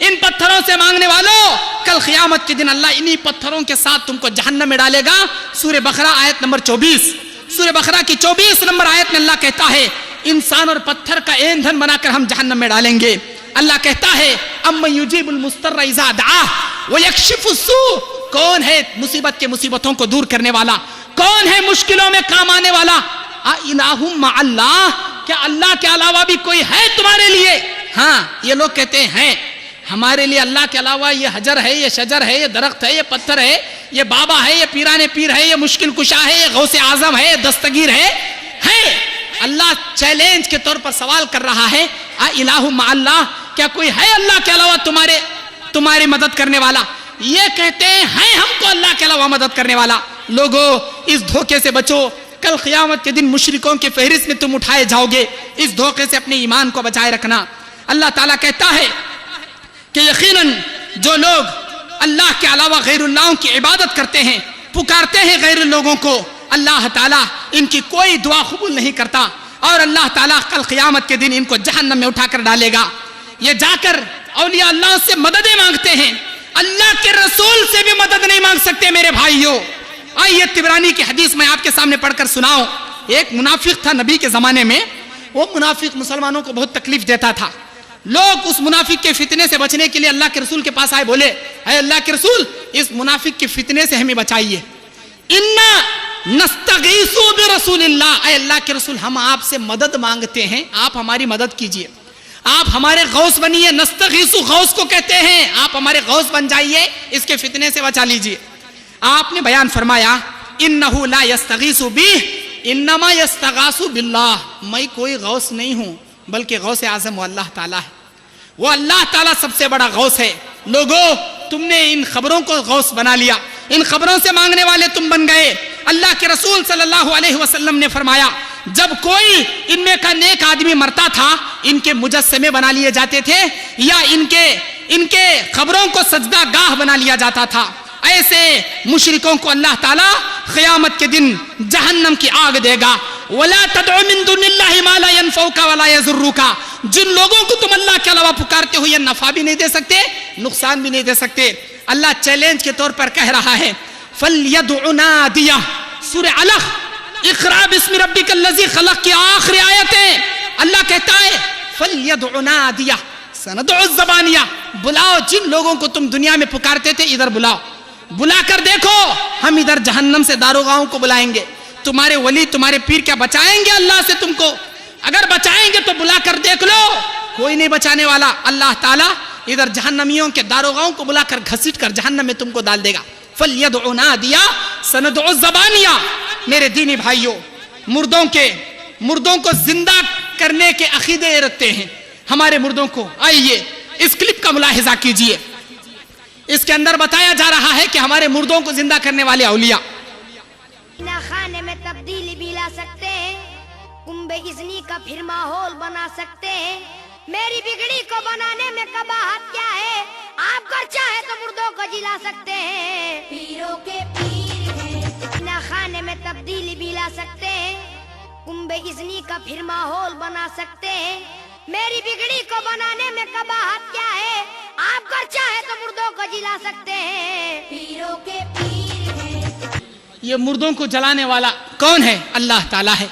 ان پتھروں سے مانگنے والوں، کل قیامت کے دن اللہ انہی پتھروں کے ساتھ تم کو جہنم میں ڈالے گا۔ سورہ بقرہ آیت نمبر 24، سورہ بقرہ کی 24 نمبر آیت میں اللہ کہتا ہے انسان اور پتھر کا ایندھن بنا کر ہم جہنم میں ڈالیں گے۔ اللہ کہتا ہے امن یجیب المضطر اذا دعاہ ویکشف السوء، کون ہے مصیبت کے مصیبتوں کو دور کرنے والا، کون ہے مشکلوں میں کام آنے والا؟ الہ مع اللہ، کیا اللہ کے علاوہ بھی کوئی ہے تمہارے لیے؟ ہاں، یہ لوگ کہتے ہیں ہمارے لیے اللہ کے علاوہ یہ حجر ہے، یہ شجر ہے، یہ درخت ہے، یہ پتھر ہے، یہ بابا ہے، یہ پیران پیر ہے، یہ مشکل کشا ہے، یہ غوث اعظم ہے، دستگیر ہے۔ اللہ چیلنج کے طور پر سوال کر رہا ہے الہ مع اللہ، کیا کوئی ہے اللہ کے علاوہ تمہاری مدد کرنے والا؟ یہ کہتے ہیں ہم کو اللہ کے علاوہ مدد کرنے والا۔ لوگو اس دھوکے سے بچو، کل قیامت کے دن مشرکوں کے فہرست میں تم اٹھائے جاؤ گے۔ اس دھوکے سے اپنے ایمان کو بچائے رکھنا۔ اللہ تعالیٰ کہتا ہے کہ یقیناً جو لوگ اللہ کے علاوہ غیر اللہ کی عبادت کرتے ہیں، پکارتے ہیں غیر لوگوں کو، اللہ تعالیٰ ان کی کوئی دعا قبول نہیں کرتا، اور اللہ تعالیٰ کل قیامت کے دن ان کو جہنم میں اٹھا کر ڈالے گا۔ یہ جا کر اولیاء اللہ سے مددیں مانگتے ہیں، اللہ کے رسول سے بھی مدد نہیں مانگ سکتے میرے بھائیوں۔ آئیے طبرانی کی حدیث میں آپ کے سامنے پڑھ کر سناؤ۔ ایک منافق تھا نبی کے زمانے میں، وہ منافق مسلمانوں کو بہت تکلیف دیتا تھا۔ لوگ اس منافق کے فتنے سے بچنے کے لیے اللہ کے رسول کے پاس آئے، بولے اے اللہ کے رسول اس منافق کے فتنے سے ہمیں بچائیے۔ انا نستغیث برسول اللہ، اے اللہ کے رسول ہم آپ سے مدد مانگتے ہیں، آپ ہماری مدد کیجئے، آپ ہمارے غوث بنیے۔ نستغیث غوث کو کہتے ہیں، آپ ہمارے غوث بن جائیے، اس کے فتنے سے بچا لیجئے۔ آپ نے بیان فرمایا انہ لا یستغیث بہ انما یستغاث باللہ، میں کوئی غوث نہیں ہوں بلکہ غوث اعظم وہ اللہ تعالیٰ ہے، وہ اللہ تعالیٰ سب سے بڑا غوث ہے۔ لوگو تم نے ان خبروں کو غوث بنا لیا، ان خبروں سے مانگنے والے تم بن گئے۔ اللہ کے رسول صلی اللہ علیہ وسلم نے فرمایا جب کوئی ان میں کا نیک آدمی مرتا تھا، ان کے مجسمے بنا لیے جاتے تھے یا ان کے خبروں کو سجدہ گاہ بنا لیا جاتا تھا۔ ایسے مشرکوں کو اللہ تعالیٰ قیامت کے دن جہنم کی آگ دے گا۔ وَلَا تَدْعُ مِن دُونِ اللَّهِ مَا لَا يَنفَعُكَ وَلَا يَضُرُّكَ، جن لوگوں کو تم اللہ کے علاوہ پکارتے ہو یہ نفع بھی نہیں دے سکتے، نقصان بھی نہیں دے سکتے۔ اللہ چیلنج کے طور پر کہہ رہا ہے فَلْيَدْعُ نَادِيَهُ، سورہ علق اقرأ بِاسْمِ رَبِّكَ الَّذِي خَلَقَ کی آخری آیتیں اللہ کہتا ہے فَلْيَدْعُ نَادِيَهُ سَنَدْعُ الزَّبَانِيَةَ، بلاؤ جن لوگوں کو تم دنیا میں پکارتے تھے ادھر بلاؤ، بلا کر دیکھو ہم ادھر جہنم سے داروغاؤں کو بلائیں گے۔ تمہارے ولی تمہارے پیر کیا بچائیں گے اللہ سے تم کو؟ اگر بچائیں گے تو بلا کر دیکھ لو، کوئی نہیں بچانے والا۔ اللہ تعالیٰ ادھر جہنمیوں کے داروغاؤں کو بلا کر گھسیٹ کر جہنم میں تم کو ڈال دے گا۔ فَلْيَدْعُ نَادِيَهُ سَنَدْعُ الزَّبَانِيَةَ۔ میرے دینی بھائیوں، مردوں کو زندہ کرنے کے عقیدے رکھتے ہیں ہمارے مردوں کو۔ آئیے اس کلپ کا ملاحظہ کیجئے، اس کے اندر بتایا جا رہا ہے کہ ہمارے مردوں کو زندہ کرنے والے اولیاء خانے میں تبدیلی بھی لا سکتے ہیں، کنبے اذنی کا پھر ماحول بنا سکتے ہیں، میری بگڑی کو بنانے میں قباحت کیا ہے، آپ کر چاہے تو مردوں کو جلا سکتے ہیں، پیروں کے پیر ہیں۔ خانے میں تبدیلی بھی لا سکتے ہیں، کنبے اذنی کا پھر ماحول بنا سکتے ہیں، میری بگڑی کو بنانے میں قباحت کیا ہے، آپ کر چاہے تو مردوں کو جلا سکتے ہیں، پیروں کے پیر ہیں۔ یہ مردوں کو جلانے والا کون ہے؟ اللہ تعالیٰ ہے۔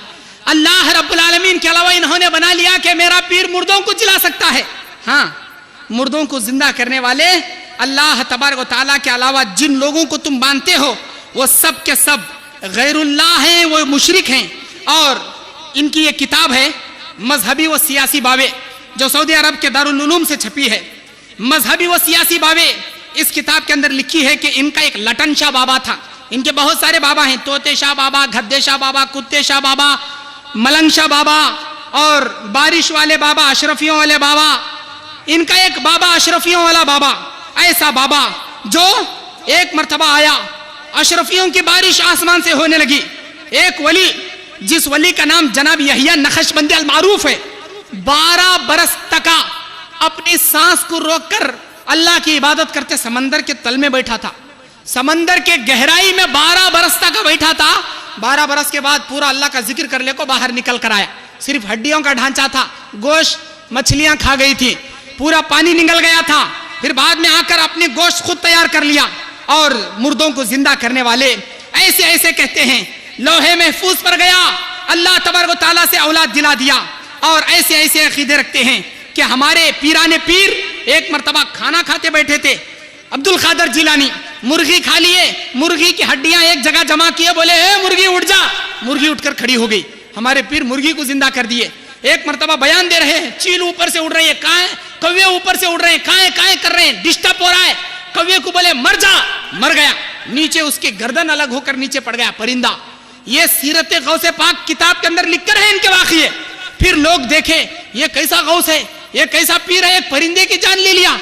اللہ رب العالمین کے علاوہ انہوں نے بنا لیا کہ میرا پیر مردوں کو جلا سکتا ہے۔ ہاں، مردوں کو زندہ کرنے والے اللہ تبارک و تعالیٰ کے علاوہ جن لوگوں کو تم مانتے ہو وہ سب کے سب غیر اللہ ہیں، وہ مشرک ہیں۔ اور ان کی یہ کتاب ہے مذہبی و سیاسی بابے، جو سعودی عرب کے دارالعلوم سے چھپی ہے۔ مذہبی و سیاسی بابے، اس کتاب کے اندر لکھی ہے کہ ان کا ایک لٹن شاہ بابا تھا۔ ان کے بہت سارے بابا ہیں، طوطے شاہ بابا، گھدے شاہ بابا، کتے شاہ بابا، ملنگ شاہ بابا اور بارش والے بابا، اشرفیوں والے بابا۔ ان کا ایک بابا اشرفیوں والا بابا، ایسا بابا جو ایک مرتبہ آیا، اشرفیوں کی بارش آسمان سے ہونے لگی۔ ایک ولی جس ولی کا نام جناب یحییٰ نقشبندی المعروف ہے، 12 برس تک اپنی سانس کو روک کر اللہ کی عبادت کرتے سمندر کے تل میں بیٹھا تھا، سمندر کے گہرائی میں 12 برس تک بیٹھا تھا۔ 12 برس کے بعد پورا اللہ کا ذکر کر لے کو باہر نکل کر آیا، صرف ہڈیوں کا ڈھانچہ تھا، گوشت مچھلیاں کھا گئی تھی، پورا پانی نگل گیا تھا۔ پھر بعد میں آ کر اپنے گوشت خود تیار کر لیا اور مردوں کو زندہ کرنے والے ایسے ایسے کہتے ہیں لوہے محفوظ پر گیا اللہ تبارک و تعالیٰ سے اولاد دلا دیا. اور ایسے ایسے عقیدے رکھتے ہیں کہ ہمارے پیران پیر ایک مرتبہ کھانا کھاتے بیٹھے تھے, عبد القادر جیلانی مرغی کھا لیے, مرغی کی ہڈیاں ایک جگہ جمع کیے, بولے اے مرغی اٹھ جا, مرغی اٹھ کر کھڑی ہو گئی. ہمارے پیر مرغی کو زندہ کر دیے. ایک مرتبہ بیان دے رہے ہیں, چیل اوپر سے اڑ رہی ہے, کائیں کوے اوپر سے اڑ رہے ہیں, کائیں کائیں کر رہے ہیں, ڈسٹرب ہو رہا ہے. کوے کو بولے مر جا, مر گیا, نیچے اس کی گردن الگ ہو کر نیچے پڑ گیا پرندہ. یہ سیرت غوث پاک کتاب کے اندر لکھ کر ہے ان کے واقعے. پھر لوگ دیکھے یہ کیسا غوث ہے, یہ کیسا پیر ہے, ایک پرندے کی جان لے لیا.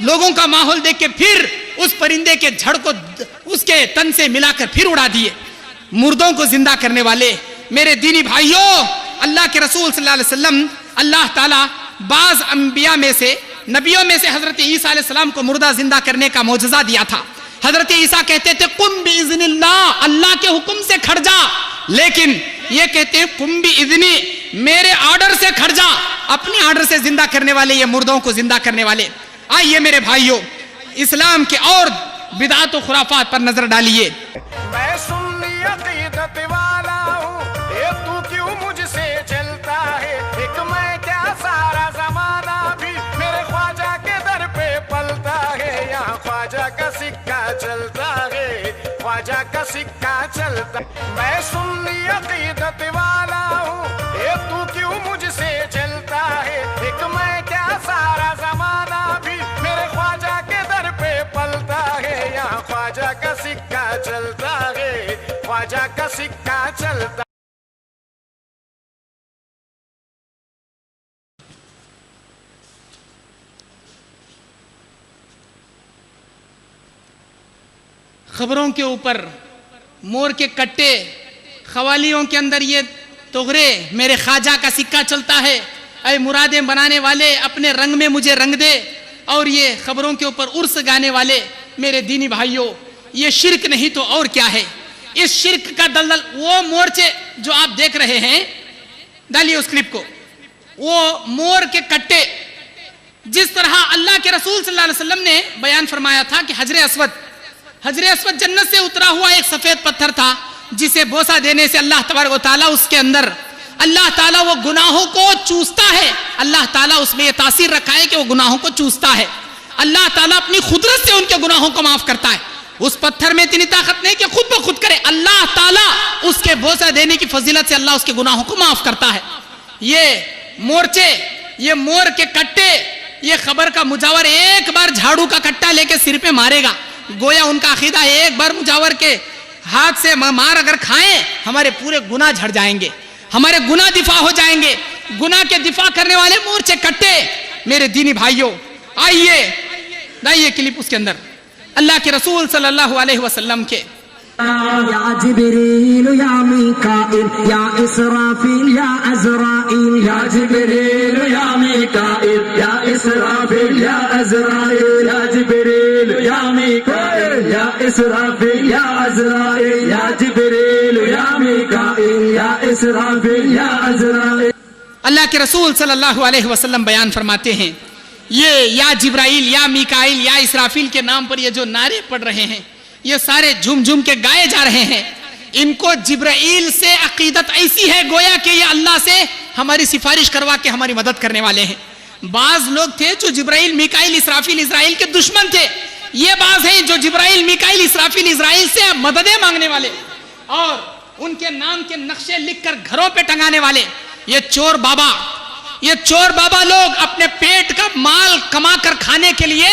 لوگوں کا ماحول دیکھ کے پھر اس پرندے کے جھڑ کو اس کے تن سے ملا کر پھر اڑا دیے. مردوں کو زندہ کرنے والے میرے دینی بھائیوں, اللہ کے رسول صلی اللہ علیہ وسلم, اللہ تعالیٰ بعض انبیاء میں سے, نبیوں میں سے حضرت عیسیٰ علیہ السلام کو مردہ زندہ کرنے کا معجزہ دیا تھا. حضرت عیسیٰ کہتے تھے قم باذن اللہ, اللہ کے حکم سے کھڑ جا, لیکن یہ کہتے ہیں قم باذنی, میرے آرڈر سے کھڑ جا. اپنے آرڈر سے زندہ کرنے والے یہ مردوں کو زندہ کرنے والے. آئیے میرے بھائیوں, اسلام کے اور بدعات و خرافات پر نظر ڈالیے. میں سنی عقیدت والا ہوں, اے تو کیوں مجھ سے چلتا ہے, ایک میں کیا سارا زمانہ بھی میرے خواجہ کے در پہ پلتا ہے. یہاں خواجہ کا سکہ چلتا ہے, خواجہ کا سکہ چلتا. میں سنی عقیدت والا ہوں, اے تو کیوں مجھ سے چلتا ہے, ایک میں کیا سارا زمانہ بھی میرے خواجہ کے در پہ پلتا ہے. یہاں خواجہ کا سکہ چلتا ہے, خواجہ کا سکہ چلتا. خبروں کے اوپر مور کے کٹے, قوالیوں کے اندر یہ تغرے, میرے خواجہ کا سکہ چلتا ہے, اے مرادیں بنانے والے اپنے رنگ میں مجھے رنگ دے. اور یہ خبروں کے اوپر عرس گانے والے میرے دینی بھائیوں, یہ شرک نہیں تو اور کیا ہے. اس شرک کا دلدل وہ مورچے جو آپ دیکھ رہے ہیں, ڈالیے اس کلپ کو, وہ مور کے کٹے جس طرح اللہ کے رسول صلی اللہ علیہ وسلم نے بیان فرمایا تھا کہ حجر اسود جنت سے اترا ہوا ایک سفید پتھر تھا, جسے بوسہ دینے سے اللہ تبارک و تعالیٰ اس کے اندر اللہ تعالیٰ وہ گناہوں کو چوستا ہے. اللہ تعالیٰ اس میں یہ تاثیر رکھا ہے کہ وہ گناہوں کو چوستا ہے. اللہ تعالیٰ اپنی قدرت سے ان کے گناہوں کو معاف کرتا ہے. اس پتھر میں اتنی طاقت نہیں کہ خود بخود کرے, اللہ تعالیٰ اس کے بوسہ دینے کی فضیلت سے اللہ اس کے گناہوں کو معاف کرتا ہے. یہ مورچے, یہ مور کے کٹے, یہ خبر کا مجاور ایک بار جھاڑو کا کٹا لے کے سر پہ مارے گا, گویا ان کا عقیدہ ہے ایک بار مجاور کے ہاتھ سے مار اگر کھائیں ہمارے پورے گناہ جھڑ جائیں گے, ہمارے گناہ دفاع ہو جائیں گے. گناہ کے دفاع کرنے والے مورچے کٹے میرے دینی بھائیوں, آئیے لائیے کلپ اس کے اندر اللہ کے رسول صلی اللہ علیہ وسلم کے. یا جبریل یا میکائیل یا اسرافیل یا عزرائیل, یا جبریل یا میکائیل یا اسرافیل یا عزرائیل, یا جبریل یا میکائیل یا اسرافیل یا عزرائیل, یا جبریل یا میکائیل یا اسرافیل یا عزرائیل. اللہ کے رسول صلی اللہ علیہ وسلم بیان فرماتے ہیں یہ یا جبرائیل یا میکائیل یا اسرافیل کے نام پر یہ جو نعرے پڑ رہے ہیں, یہ سارے جھوم جھوم کے گائے جا رہے ہیں. ان کو جبرائیل سے عقیدت ایسی ہے گویا کہ یہ اللہ سے ہماری سفارش کروا کے ہماری مدد کرنے والے ہیں. بعض لوگ تھے جو جبرائیل میکائیل اسرافیل اسرائیل کے دشمن تھے, یہ بعض ہیں جو جبرائیل میکائیل اسرافیل اسرائیل سے مددیں مانگنے والے اور ان کے نام کے نقشے لکھ کر گھروں پہ ٹنگانے والے. یہ چور بابا لوگ اپنے پیٹ کا مال کما کر کھانے کے لیے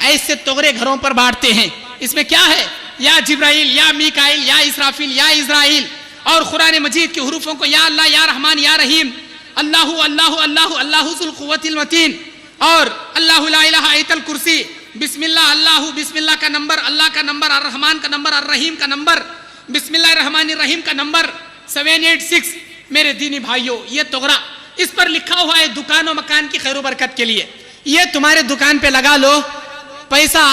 ایسے تغرے گھروں پر بانٹتے ہیں. اس میں کیا ہے, یا جبرائیل یا میکائیل یا اسرافیل یا اسرائیل, اور قرآن مجید کے حروفوں کو یا اللہ یا رحمان یا رحیم, اللہ اللہ اللہ اللہ ذو القوۃ المتین, اور اللہ لا الہ ایت الکرسی, بسم اللہ اللہ, بسم اللہ کا نمبر, اللہ کا نمبر, الرحمان کا نمبر, الرحیم کا نمبر, بسم اللہ الرحمن الرحیم کا نمبر 786. میرے دینی بھائیوں, یہ تغرا اس پر لکھا ہوا ہے دکان و مکان کی خیر و برکت کے لیے. یہ تمہارے دکان پہ لگا لو, پیسہ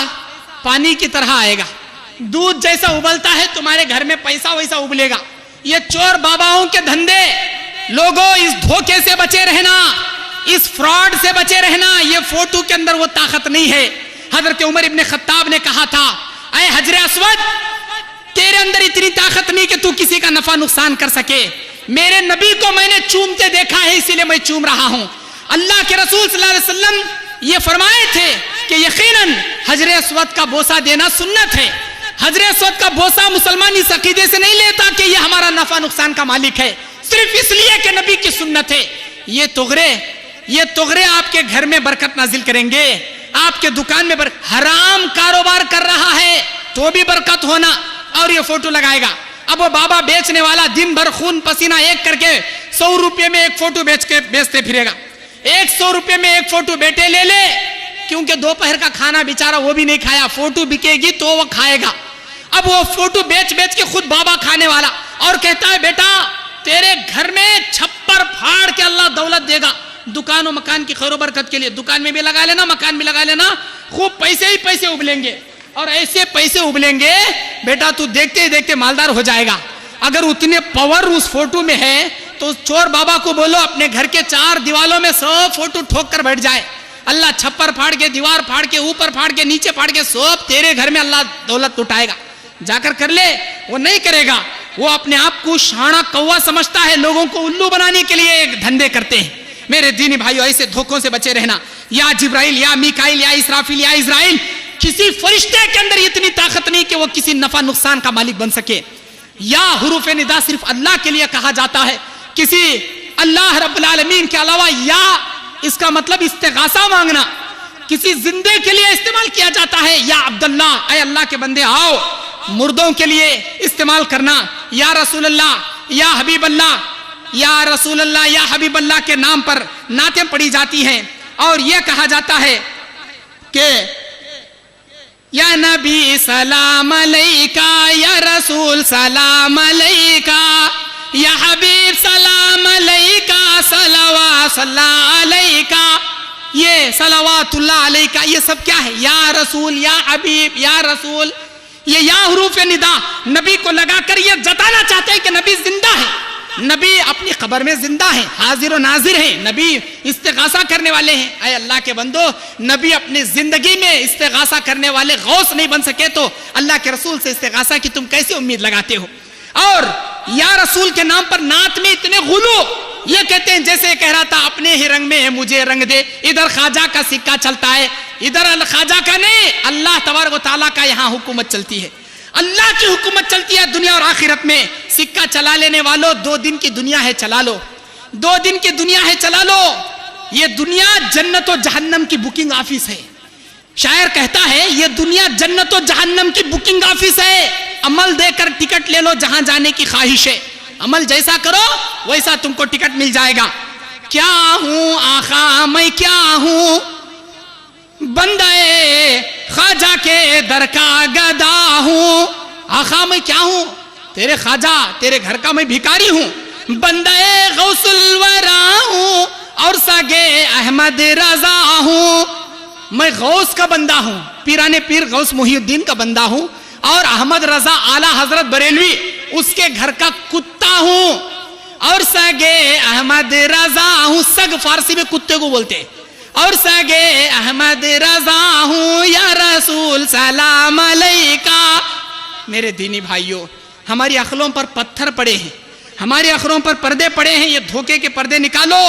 پانی کی طرح آئے گا, دودھ جیسا ابلتا ہے تمہارے گھر میں پیسہ ویسا ابلے گا. یہ چور باباؤں کے دھندے, لوگوں اس دھوکے سے بچے رہنا, اس فراڈ سے بچے رہنا. یہ فوٹو کے اندر وہ طاقت نہیں ہے. حضرت عمر ابن خطاب نے کہا تھا اے حجر اسود تیرے اندر اتنی طاقت نہیں کہ تو کسی کا نفع نقصان کر سکے، میرے نبی کو میں نے چومتے دیکھا ہے اسی لیے میں چوم رہا ہوں۔ اللہ کے رسول صلی اللہ علیہ وسلم یہ فرمائے تھے کہ یقیناً حجر اسود کا بوسہ دینا سنت ہے۔ حجر اسود کا بوسہ مسلمان اس عقیدے سے نہیں لیتا کہ یہ ہمارا نفع نقصان کا مالک ہے، صرف اس لیے کہ نبی کی سنت ہے۔ یہ تغرے آپ کے گھر میں برکت نازل کریں گے، آپ کے دکان میں حرام کاروبار کر رہا ہے تو بھی برکت ہونا، اور یہ فوٹو لگائے گا۔ اب وہ بابا بیچنے والا دن بھر خون پسینہ ایک کر کے 100 روپے میں ایک فوٹو بیچتے پھرے گا، 100 روپے میں ایک فوٹو بیٹے لے لے، کیونکہ دوپہر کا کھانا بیچارہ وہ بھی نہیں کھایا، فوٹو بکے گی تو وہ کھائے گا۔ اب وہ فوٹو بیچ کے خود بابا کھانے والا، اور کہتا ہے بیٹا تیرے گھر میں چھپر پھاڑ کے اللہ دولت دے گا، دکان و مکان کی خیر و برکت کے لیے، دکان میں بھی لگا لینا، مکان بھی لگا لینا، خوب پیسے ہی پیسے ابلیں گے، اور ایسے پیسے ابلیں گے بیٹا تو دیکھتے ہی دیکھتے مالدار ہو جائے گا۔ اگر اتنے پاور اس فوٹو میں ہے تو چور بابا کو بولو اپنے گھر کے 4 دیوالوں میں 100 فوٹو ٹھوک کر بیٹھ جائے، اللہ چھپر پھاڑ کے، دیوار پھاڑ کے، اوپر پھاڑ کے، نیچے پھاڑ کے، سب تیرے گھر میں اللہ دولت لٹائے گا۔ جا کر لے، وہ نہیں کرے گا، وہ اپنے آپ کو شانہ کوا سمجھتا ہے، لوگوں کو الو بنانے کے لیے ایک دھندے کرتے ہیں۔ میرے دینی بھائیو ایسے دھوکوں سے بچے رہنا۔ یا جبرائیل یا میکائیل یا اسرافیل یا اسرائیل، کسی فرشتے کے اندر اتنی طاقت نہیں کہ وہ کسی نفع نقصان کا مالک بن سکے۔ یا حروف ندا صرف اللہ کے لیے کہا جاتا ہے، کسی اللہ رب العالمین کے علاوہ، یا اس کا مطلب استغاثہ مانگنا کسی زندے کے لیے استعمال کیا جاتا ہے۔ یا عبداللہ، اے اللہ کے بندے آؤ، مردوں کے لیے استعمال کرنا۔ یا رسول اللہ، یا حبیب اللہ، یا رسول اللہ، یا حبیب اللہ کے نام پر نعتیں پڑھی جاتی ہیں، اور یہ کہا جاتا ہے کہ یا نبی سلام علیکہ، یا رسول سلام علیکہ، یا حبیب سلام علیکہ، صلوات اللہ علیکہ، یہ صلوات اللہ علیکہ، یہ سب کیا ہے؟ یا رسول، یا حبیب، یا رسول، یہ یا حروف ندا نبی کو لگا کر یہ جتانا چاہتے ہیں کہ نبی زندہ ہے، نبی اپنی قبر میں زندہ ہیں، حاضر و ناظر ہیں، نبی استغاثہ کرنے والے ہیں۔ اے اللہ کے بندو، نبی اپنی زندگی میں استغاثہ کرنے والے غوث نہیں بن سکے تو اللہ کے رسول سے استغاثہ کی تم کیسے امید لگاتے ہو؟ اور یا رسول کے نام پر نعت میں اتنے غلو، یہ کہتے ہیں جیسے کہہ رہا تھا اپنے ہی رنگ میں ہے مجھے رنگ دے، ادھر خواجہ کا سکہ چلتا ہے، ادھر خواجہ کا نہیں، اللہ تبارک و تعالیٰ کا یہاں حکومت چلتی ہے، اللہ کی حکومت چلتی ہے دنیا اور آخرت میں۔ سکہ چلا لینے والوں 2 دن کی دنیا ہے، چلا لو، 2 دن کی دنیا ہے، چلا لو۔ یہ دنیا جنت و جہنم کی بکنگ آفس ہے۔ شاعر کہتا ہے یہ دنیا جنت و جہنم کی بکنگ آفس ہے، عمل دے کر ٹکٹ لے لو جہاں جانے کی خواہش ہے، عمل جیسا کرو ویسا تم کو ٹکٹ مل جائے گا۔ کیا ہوں آقا میں کیا ہوں، بندے خواجہ کے در کا گدا ہوں، آقا میں کیا ہوں، تیرے خواجہ تیرے گھر کا میں بھکاری ہوں، بندے غوث الورا ہوں اور سگے احمد رضا ہوں، میں غوث کا بندہ ہوں، پیرانے پیر غوث محی الدین کا بندہ ہوں، اور احمد رضا اعلیٰ حضرت بریلوی اس کے گھر کا کتا ہوں، اور سگے احمد رضا ہوں، سگ فارسی میں کتے کو بولتے ہیں، اور سگے احمد رضا ہوں، یا رسول سلام علیکہ۔ میرے دینی بھائیوں، ہماری عقلوں پر پتھر پڑے ہیں، ہماری عقلوں پر پردے پڑے ہیں، یہ دھوکے کے پردے نکالو۔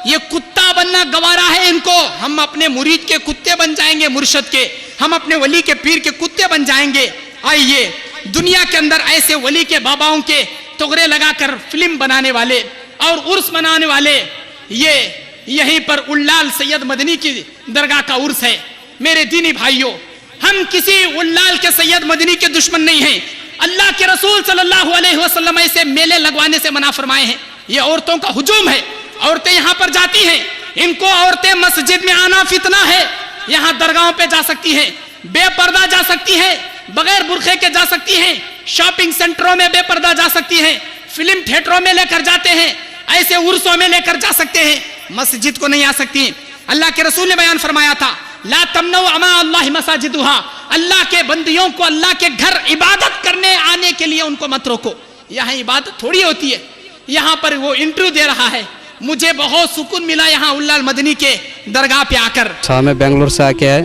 یہ کتا بننا گوارا ہے ان کو، ہم اپنے مرید کے کتے بن جائیں گے، مرشد کے، ہم اپنے ولی کے پیر کے کتے بن جائیں گے۔ آئیے دنیا کے اندر ایسے ولی کے باباؤں کے تغرے لگا کر فلم بنانے والے اور عرس منانے والے، یہ یہیں پر اولال سید مدنی کی درگاہ کا عرس ہے۔ میرے دینی بھائیوں، ہم کسی اولال کے سید مدنی کے دشمن نہیں ہیں، اللہ کے رسول صلی اللہ علیہ وسلم ایسے میلے لگوانے سے منع فرمائے ہیں۔ یہ عورتوں کا ہجوم ہے، عورتیں یہاں پر جاتی ہیں، ان کو عورتیں مسجد میں آنا فتنہ ہے، یہاں درگاہوں پہ جا سکتی ہیں، بے پردہ جا سکتی ہیں، بغیر برقعے کے جا سکتی ہیں، شاپنگ سینٹروں میں بے پردہ جا سکتی ہیں، فلم تھیٹروں میں لے کر جاتے ہیں، ایسے عرسوں میں لے کر جا سکتے ہیں، مسجد کو نہیں آ سکتی۔ اللہ کے رسول نے بیان فرمایا تھا لا تمنعوا اماء اللہ مساجدها، اللہ کے بندیوں کو اللہ کے گھر عبادت کرنے آنے کے لیے ان کو مت روکو۔ یہاں عبادت تھوڑی ہوتی ہے، یہاں پر وہ انٹرویو دے رہا ہے، مجھے بہت سکون ملا یہاں اولال مدنی کے درگاہ پہ آ کر۔ میں بنگلور سے آ کے آئے